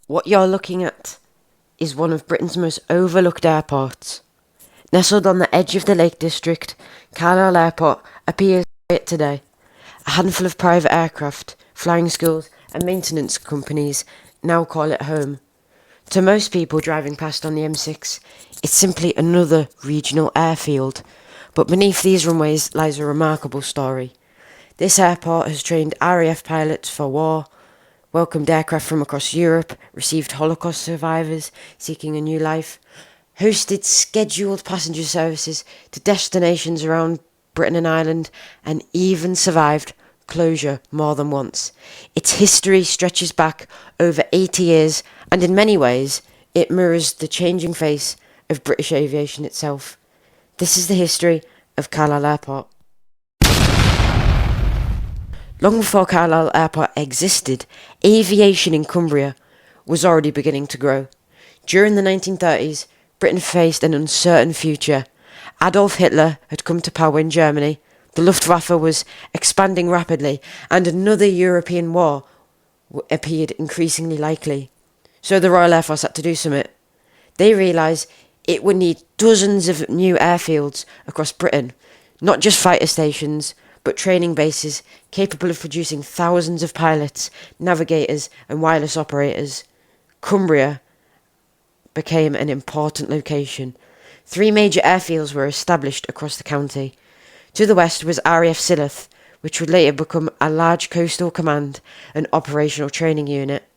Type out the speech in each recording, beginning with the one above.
What you're looking at is one of Britain's most overlooked airports. Nestled on the edge of the Lake District, Carlisle Airport appears quiet today. A handful of private aircraft, flying schools and maintenance companies now call it home. To most people driving past on the M6, it's simply another regional airfield. But beneath these runways lies a remarkable story. This airport has trained RAF pilots for war, welcomed aircraft from across Europe, received Holocaust survivors seeking a new life, hosted scheduled passenger services to destinations around Britain and Ireland, and even survived closure more than once. Its history stretches back over 80 years, and in many ways, it mirrors the changing face of British aviation itself. This is the history of Carlisle Airport. Long before Carlisle Airport existed, aviation in Cumbria was already beginning to grow. During the 1930s, Britain faced an uncertain future. Adolf Hitler had come to power in Germany, the Luftwaffe was expanding rapidly, and another European war appeared increasingly likely. So the Royal Air Force had to do something. They realised it would need dozens of new airfields across Britain, not just fighter stations, but training bases capable of producing thousands of pilots, navigators and wireless operators. Cumbria became an important location. 3 major airfields were established across the county. To the west was RAF Silloth, which would later become a large coastal command and operational training unit.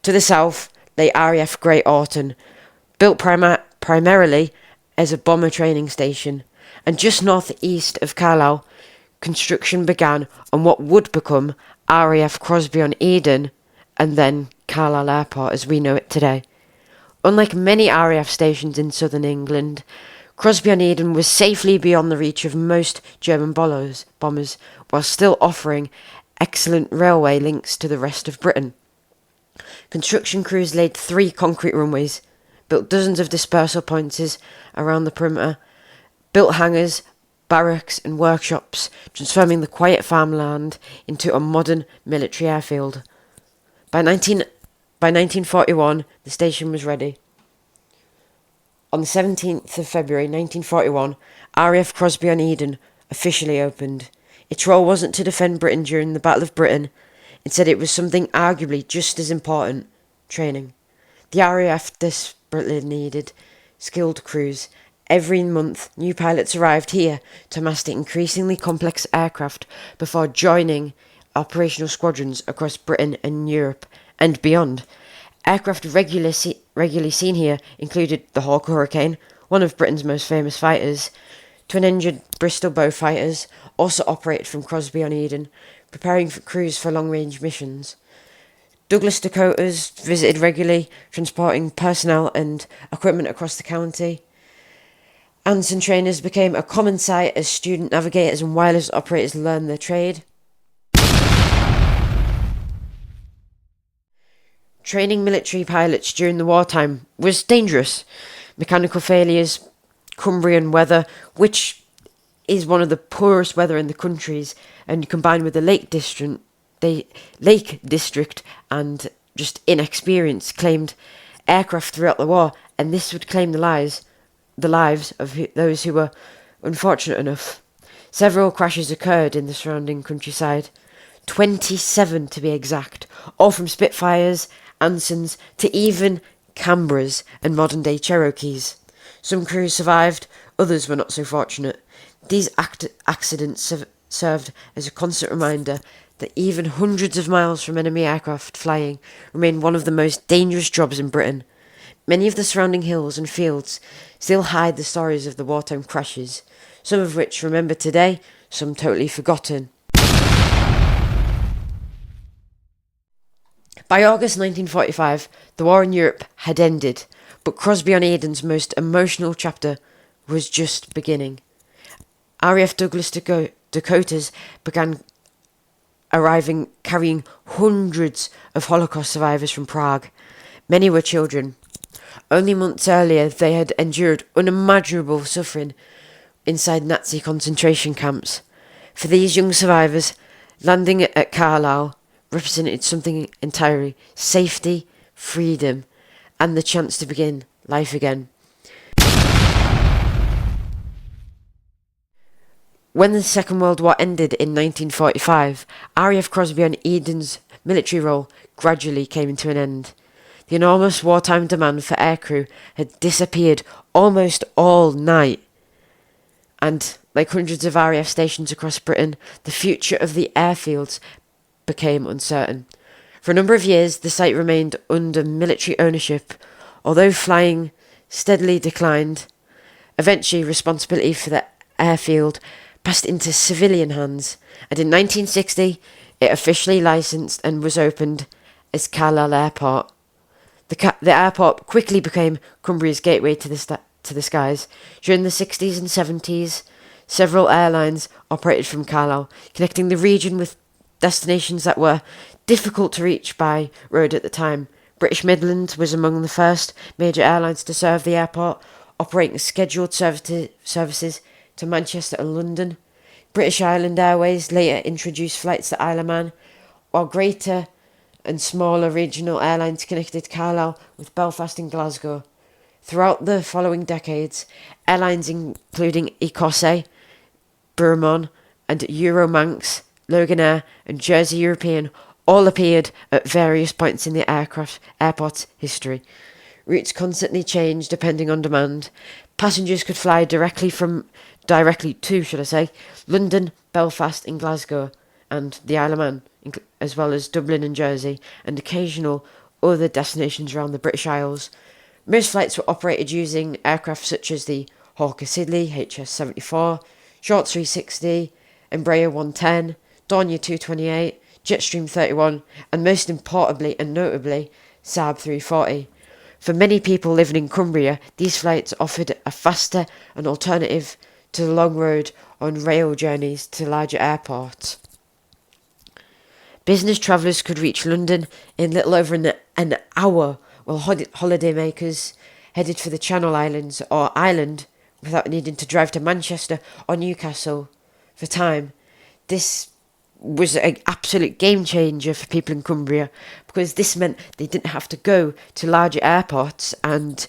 To the south lay RAF Great Orton, built primarily as a bomber training station. And just northeast of Carlisle, construction began on what would become RAF Crosby-on-Eden and then Carlisle Airport as we know it today. Unlike many RAF stations in southern England, Crosby-on-Eden was safely beyond the reach of most German bombers, while still offering excellent railway links to the rest of Britain. Construction crews laid 3 concrete runways, built dozens of dispersal points around the perimeter, built hangars, barracks and workshops, transforming the quiet farmland into a modern military airfield. By 1941, the station was ready. On the 17th of February 1941, RAF Crosby-on-Eden officially opened. Its role wasn't to defend Britain during the Battle of Britain. Instead, it was something arguably just as important: training. The RAF desperately needed skilled crews. Every month, new pilots arrived here to master increasingly complex aircraft before joining operational squadrons across Britain and Europe and beyond. Aircraft regularly seen here included the Hawk Hurricane, one of Britain's most famous fighters. Twin-engined Bristol Bow fighters also operated from Crosby-on-Eden, preparing for crews for long-range missions. Douglas Dakotas visited regularly, transporting personnel and equipment across the county. Anson trainers became a common sight as student navigators and wireless operators learned their trade. Training military pilots during the wartime was dangerous. Mechanical failures, Cumbrian weather, which is one of the poorest weather in the countries, and combined with the Lake District and just inexperience, claimed aircraft throughout the war, and this would claim the lives of those who were unfortunate enough. Several crashes occurred in the surrounding countryside, 27 to be exact, all from Spitfires, Ansons to even Canberras and modern-day Cherokees. Some crews survived, others were not so fortunate. These accidents served as a constant reminder that even hundreds of miles from enemy aircraft flying remain one of the most dangerous jobs in Britain. Many of the surrounding hills and fields still hide the stories of the wartime crashes, some of which remembered today, some totally forgotten. By August 1945, the war in Europe had ended, but Crosby-on-Eden's most emotional chapter was just beginning. RAF Douglas Dakotas began arriving carrying hundreds of Holocaust survivors from Prague. Many were children. Only months earlier, they had endured unimaginable suffering inside Nazi concentration camps. For these young survivors, landing at Carlisle represented something entirely: safety, freedom, and the chance to begin life again. When the Second World War ended in 1945, RAF Crosby and Eden's military role gradually came to an end. The enormous wartime demand for aircrew had disappeared almost all night, and like hundreds of RAF stations across Britain, the future of the airfields became uncertain. For a number of years, the site remained under military ownership, although flying steadily declined. Eventually, responsibility for the airfield passed into civilian hands, and in 1960, it officially licensed and was opened as Carlisle Airport. The airport quickly became Cumbria's gateway to the skies. During the 60s and 70s, several airlines operated from Carlisle, connecting the region with destinations that were difficult to reach by road at the time. British Midland was among the first major airlines to serve the airport, operating scheduled services to Manchester and London. British Island Airways later introduced flights to Isle of Man, while greater and smaller regional airlines connected Carlisle with Belfast and Glasgow. Throughout the following decades, airlines including Ecosse, Burmon, and Euromanx, Loganair, and Jersey European all appeared at various points in the airport's history. Routes constantly changed depending on demand. Passengers could fly directly to London, Belfast and Glasgow, and the Isle of Man, as well as Dublin and Jersey, and occasional other destinations around the British Isles. Most flights were operated using aircraft such as the Hawker Siddeley HS-74, Short 360, Embraer 110, Dornier 228, Jetstream 31, and most importantly and notably, Saab 340. For many people living in Cumbria, these flights offered a faster and alternative to the long road on rail journeys to larger airports. Business travellers could reach London in little over an hour, while holidaymakers headed for the Channel Islands or Ireland without needing to drive to Manchester or Newcastle for time. This was an absolute game changer for people in Cumbria, because this meant they didn't have to go to larger airports and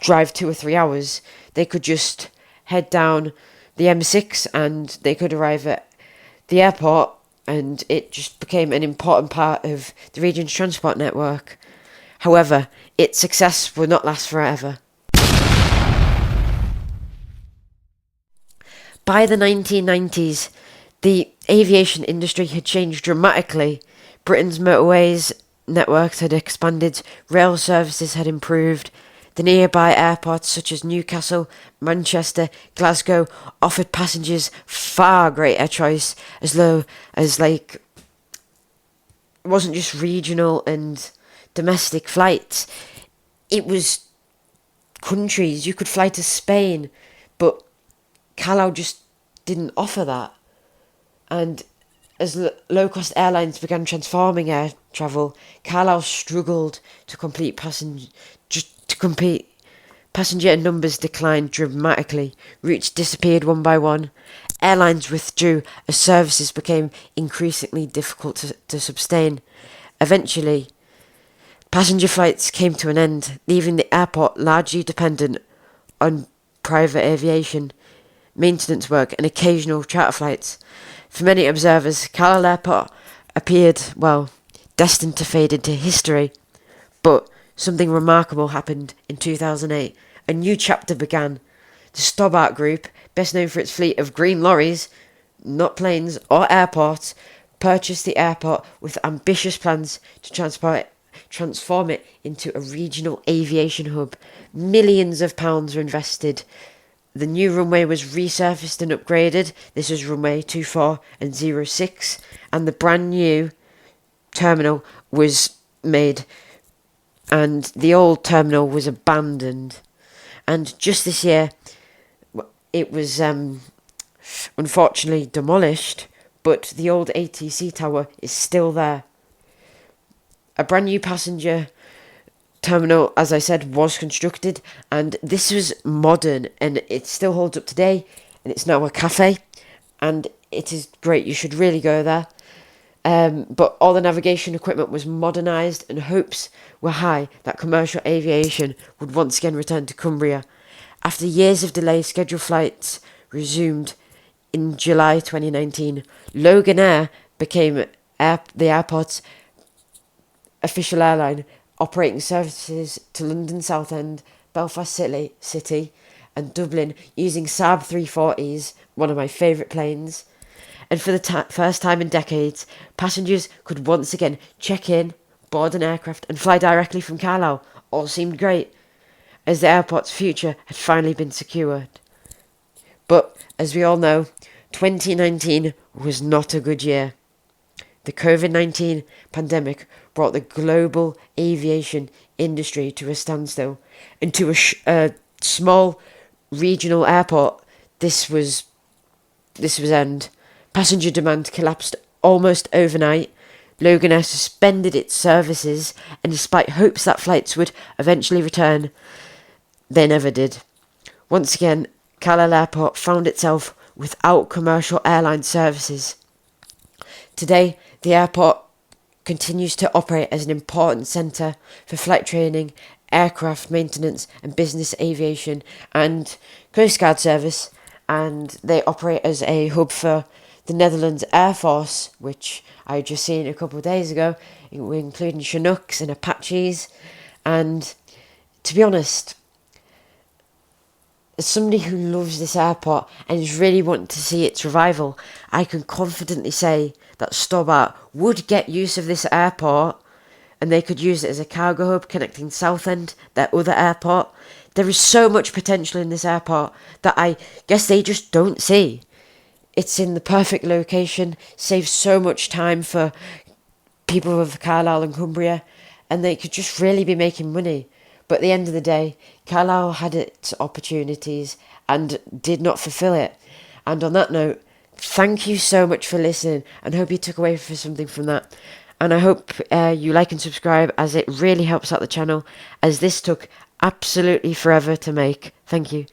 drive 2 or 3 hours. They could just head down the M6 and they could arrive at the airport, and it just became an important part of the region's transport network. However, its success will not last forever. By the 1990s, the aviation industry had changed dramatically. Britain's motorways networks had expanded, rail services had improved. The nearby airports such as Newcastle, Manchester, Glasgow offered passengers far greater choice, as low as it wasn't just regional and domestic flights. It was countries. You could fly to Spain, but Carlisle just didn't offer that. And as low-cost airlines began transforming air travel, Carlisle struggled to compete. Passenger numbers declined dramatically. Routes disappeared one by one. Airlines withdrew as services became increasingly difficult to sustain. Eventually, passenger flights came to an end, leaving the airport largely dependent on private aviation, maintenance work and occasional charter flights. For many observers, Carlisle Airport appeared, destined to fade into history. But something remarkable happened in 2008. A new chapter began. The Stobbart Group, best known for its fleet of green lorries, not planes or airports, purchased the airport with ambitious plans to transform it into a regional aviation hub. Millions of pounds were invested. The new runway was resurfaced and upgraded. This was runway 24 and 06, and the brand new terminal was made, and the old terminal was abandoned. And just this year, it was unfortunately demolished, but the old ATC tower is still there. A brand new passenger terminal, as I said, was constructed, and this was modern, and it still holds up today, and it's now a cafe, and it is great. You should really go there. But all the navigation equipment was modernised, and hopes were high that commercial aviation would once again return to Cumbria. After years of delay, scheduled flights resumed in July 2019. Loganair became the airport's official airline, operating services to London Southend, Belfast City, and Dublin using Saab 340s, one of my favourite planes. And for the first time in decades, passengers could once again check in, board an aircraft, and fly directly from Carlisle. All seemed great, as the airport's future had finally been secured. But, as we all know, 2019 was not a good year. The COVID-19 pandemic brought the global aviation industry to a standstill, and to a small regional airport, this was end. Passenger demand collapsed almost overnight. Loganair suspended its services, and despite hopes that flights would eventually return, they never did. Once again, Carlisle Airport found itself without commercial airline services. Today, the airport continues to operate as an important centre for flight training, aircraft maintenance and business aviation and Coast Guard service, and they operate as a hub for the Netherlands Air Force, which I just seen a couple of days ago, including Chinooks and Apaches. And to be honest, as somebody who loves this airport and is really wanting to see its revival, I can confidently say that Stobart would get use of this airport, and they could use it as a cargo hub connecting Southend, their other airport. There is so much potential in this airport that I guess they just don't see. It's in the perfect location, saves so much time for people of Carlisle and Cumbria, and they could just really be making money. But at the end of the day, Carlisle had its opportunities and did not fulfil it. And on that note, thank you so much for listening, and hope you took away something from that. And I hope you like and subscribe, as it really helps out the channel, as this took absolutely forever to make. Thank you.